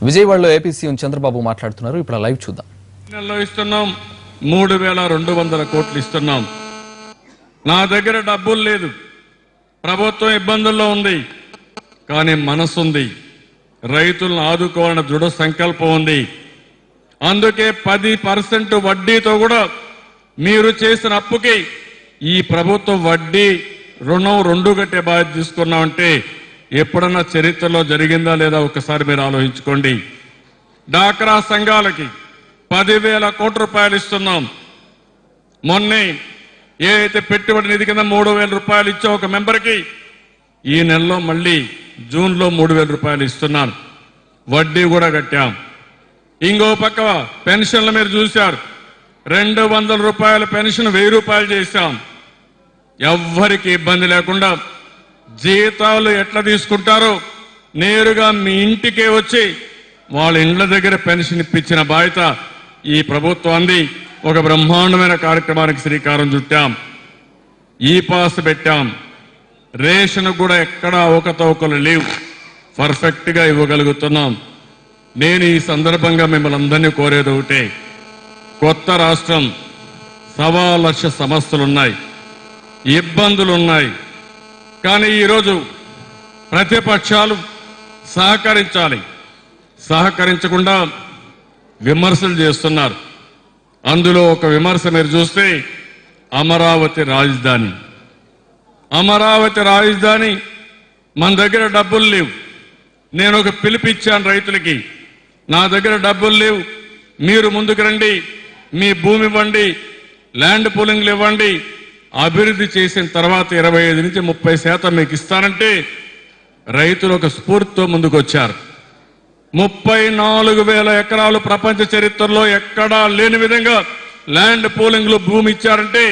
విజయవాడలో AP CM Chandrababu మాట్లాడుతున్నారు. ఇప్పుడు లైవ్ చూద్దాం. నెలలో ఇస్తున్నాం 3200 కోట్లు ఇస్తున్నాం. నా దగ్గర డబ్బులు లేదు, ప్రభుత్వం ఇబ్బందుల్లో ఉంది, కానీ మనసు ఉంది, రైతులను ఆదుకోవాలన్న దృఢ సంకల్పం ఉంది. అందుకే 10% వడ్డీతో కూడా మీరు చేసిన అప్పుకి ఈ ప్రభుత్వం వడ్డీ రుణం 2 కట్టే బాధ్యత తీసుకున్నామంటే ఎప్పుడన్నా చరిత్రలో జరిగిందా లేదా ఒకసారి మీరు ఆలోచించుకోండి. డాక్రా సంఘాలకి 10,000 కోట్ల రూపాయలు ఇస్తున్నాం. మొన్నే ఏదైతే పెట్టుబడి నిధి కింద 3,000 రూపాయలు ఇచ్చా ఒక మెంబర్కి, ఈ నెలలో మళ్ళీ జూన్లో 3,000 రూపాయలు ఇస్తున్నాను. వడ్డీ కూడా కట్టాం. ఇంకో పక్క పెన్షన్లు మీరు చూశారు, 200 రూపాయల పెన్షన్ 1000 రూపాయలు చేశాం. ఎవ్వరికి ఇబ్బంది లేకుండా జీతాలు ఎట్లా తీసుకుంటారో నేరుగా మీ ఇంటికే వచ్చి వాళ్ళ ఇండ్ల దగ్గర పెన్షన్ ఇప్పించిన బాధ్యత ఈ ప్రభుత్వాన్ని. ఒక బ్రహ్మాండమైన కార్యక్రమానికి శ్రీకారం చుట్టాం. ఈ పాస్ పెట్టాం. రేషన్ కూడా ఎక్కడా అవకతవకలు లేవు, పర్ఫెక్ట్ గా ఇవ్వగలుగుతున్నాం. నేను ఈ సందర్భంగా మిమ్మల్ని అందరినీ కోరేది ఒకటే, కొత్త రాష్ట్రం, 1,00,000 సమస్యలున్నాయి, ఇబ్బందులున్నాయి. కానీ ఈరోజు ప్రతిపక్షాలు సహకరించాలి, సహకరించకుండా విమర్శలు చేస్తున్నారు. అందులో ఒక విమర్శ మీరు చూస్తే అమరావతి రాజధాని. అమరావతి రాజధాని మన దగ్గర డబ్బులు లేవు. నేను ఒక పిలిపిచ్చాను రైతులకి, నా దగ్గర డబ్బులు లేవు, మీరు ముందుకు రండి, మీ భూమి ఇవ్వండి, ల్యాండ్ పూలింగ్లు ఇవ్వండి, అభివృద్ధి చేసిన తర్వాత 25 నుంచి 30% మీకు ఇస్తానంటే రైతులు ఒక స్ఫూర్తితో ముందుకు వచ్చారు. 34,000 ఎకరాలు ప్రపంచ చరిత్రలో ఎక్కడా లేని విధంగా ల్యాండ్ పూలింగ్లు భూమి ఇచ్చారంటే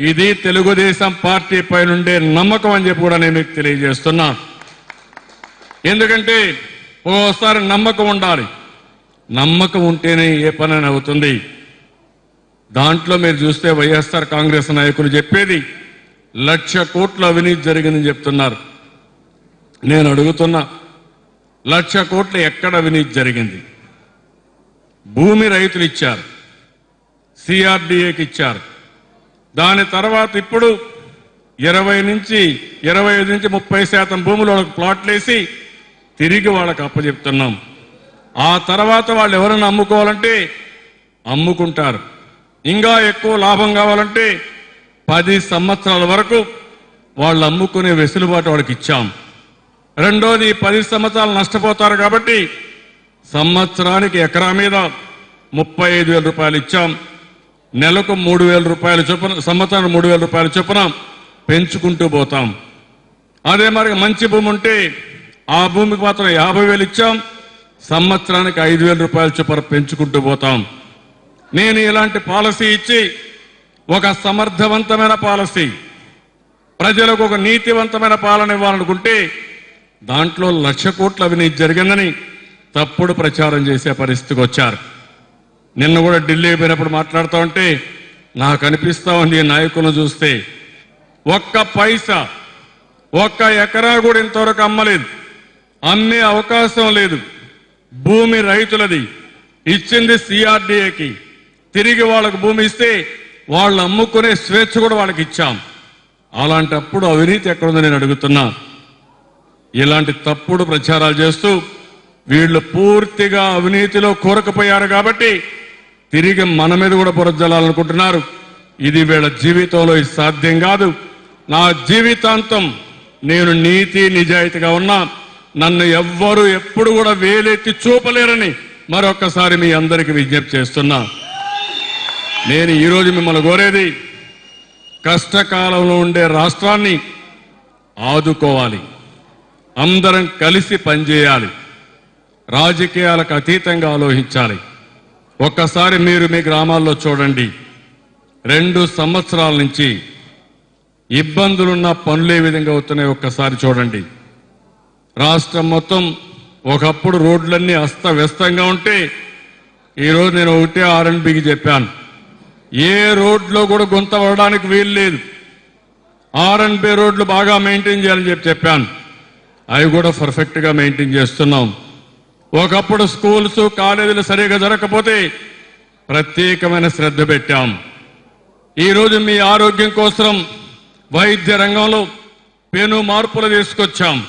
ఇది తెలుగుదేశం పార్టీ పై నుండే నమ్మకం అని చెప్పి కూడా నేను మీకు తెలియజేస్తున్నా. ఎందుకంటే ఓసారి నమ్మకం ఉండాలి, నమ్మకం ఉంటేనే ఏ పని అవుతుంది. దాంట్లో మీరు చూస్తే వైఎస్ఆర్ కాంగ్రెస్ నాయకులు చెప్పేది 1,00,000 కోట్ల అవినీతి జరిగిందని చెప్తున్నారు. నేను అడుగుతున్నా, 1,00,000 కోట్లు ఎక్కడ అవినీతి జరిగింది? భూమి రైతులు ఇచ్చారు, సిఆర్డీఏకి ఇచ్చారు. దాని తర్వాత ఇప్పుడు 25 నుంచి 30% భూములు వాళ్ళకి ప్లాట్లేసి తిరిగి వాళ్ళకి అప్పచెప్తున్నాం. ఆ తర్వాత వాళ్ళు ఎవరైనా అమ్ముకోవాలంటే అమ్ముకుంటారు. ఇంకా ఎక్కువ లాభం కావాలంటే 10 సంవత్సరాల వరకు వాళ్ళు అమ్ముకునే వెసులుబాటు వాళ్ళకి ఇచ్చాం. రెండోది, 10 సంవత్సరాలు నష్టపోతారు కాబట్టి సంవత్సరానికి ఎకరా మీద 35,000 రూపాయలు ఇచ్చాం. నెలకు 3,000 రూపాయలు చొప్పున, సంవత్సరానికి 3,000 రూపాయలు చొప్పున పెంచుకుంటూ పోతాం. అదే మరి మంచి భూమి ఉంటే ఆ భూమికి మాత్రం 50,000 ఇచ్చాం, సంవత్సరానికి 5,000 రూపాయలు చొప్పున పెంచుకుంటూ పోతాం. నేను ఇలాంటి పాలసీ ఇచ్చి ఒక సమర్థవంతమైన పాలసీ, ప్రజలకు ఒక నీతివంతమైన పాలన ఇవ్వాలనుకుంటే దాంట్లో 1,00,000 కోట్ల అవినీతి జరిగిందని తప్పుడు ప్రచారం చేసే పరిస్థితికి వచ్చారు. నిన్న కూడా ఢిల్లీ పోయినప్పుడు మాట్లాడుతూ ఉంటే నాకు అనిపిస్తా ఉంది, ఈ నాయకులను చూస్తే ఒక్క పైసా, ఒక్క ఎకరా కూడా ఇంతవరకు అమ్మలేదు, అమ్మే అవకాశం లేదు. భూమి రైతులది, ఇచ్చింది సిఆర్డీఏకి, తిరిగి వాళ్ళకు భూమి ఇస్తే వాళ్ళు అమ్ముకునే స్వేచ్ఛ కూడా వాళ్ళకి ఇచ్చాం. అలాంటప్పుడు అవినీతి ఎక్కడుందో నేను అడుగుతున్నా. ఇలాంటి తప్పుడు ప్రచారాలు చేస్తూ వీళ్ళు పూర్తిగా అవినీతిలో కూరకపోయారు కాబట్టి తిరిగి మన మీద కూడా బురజల్లాలనుకుంటున్నారు. ఇది వీళ్ళ జీవితంలో ఇది సాధ్యం కాదు. నా జీవితాంతం నేను నీతి నిజాయితీగా ఉన్నా, నన్ను ఎవ్వరూ ఎప్పుడు కూడా వేలెత్తి చూపలేరని మరొక్కసారి మీ అందరికీ విజ్ఞప్తి చేస్తున్నా. నేను ఈరోజు మిమ్మల్ని కోరేది, కష్టకాలంలో ఉండే రాష్ట్రాన్ని ఆదుకోవాలి, అందరం కలిసి పనిచేయాలి, రాజకీయాలకు అతీతంగా ఆలోచించాలి. ఒక్కసారి మీరు మీ గ్రామాల్లో చూడండి, 2 సంవత్సరాల నుంచి ఇబ్బందులున్న పనులు ఏ విధంగా అవుతున్నాయి ఒక్కసారి చూడండి. రాష్ట్రం మొత్తం ఒకప్పుడు రోడ్లన్నీ అస్తవ్యస్తంగా ఉంటే ఈరోజు నేను ఒకటే ఆర్ఎండ్బికి చెప్పాను, ఏ రోడ్లో కూడా గుంత పడడానికి వీలు లేదు, ఆర్ఎండ్బి రోడ్లు బాగా మెయింటైన్ చేయాలని చెప్పాను. అవి కూడా పర్ఫెక్ట్ గా మెయింటైన్ చేస్తున్నాం. ఒకప్పుడు స్కూల్స్ కాలేజీలు సరిగా జరగకపోతే ప్రత్యేకమైన శ్రద్ధ పెట్టాం. ఈరోజు మీ ఆరోగ్యం కోసం వైద్య రంగంలో పెను మార్పులు తీసుకొచ్చాం.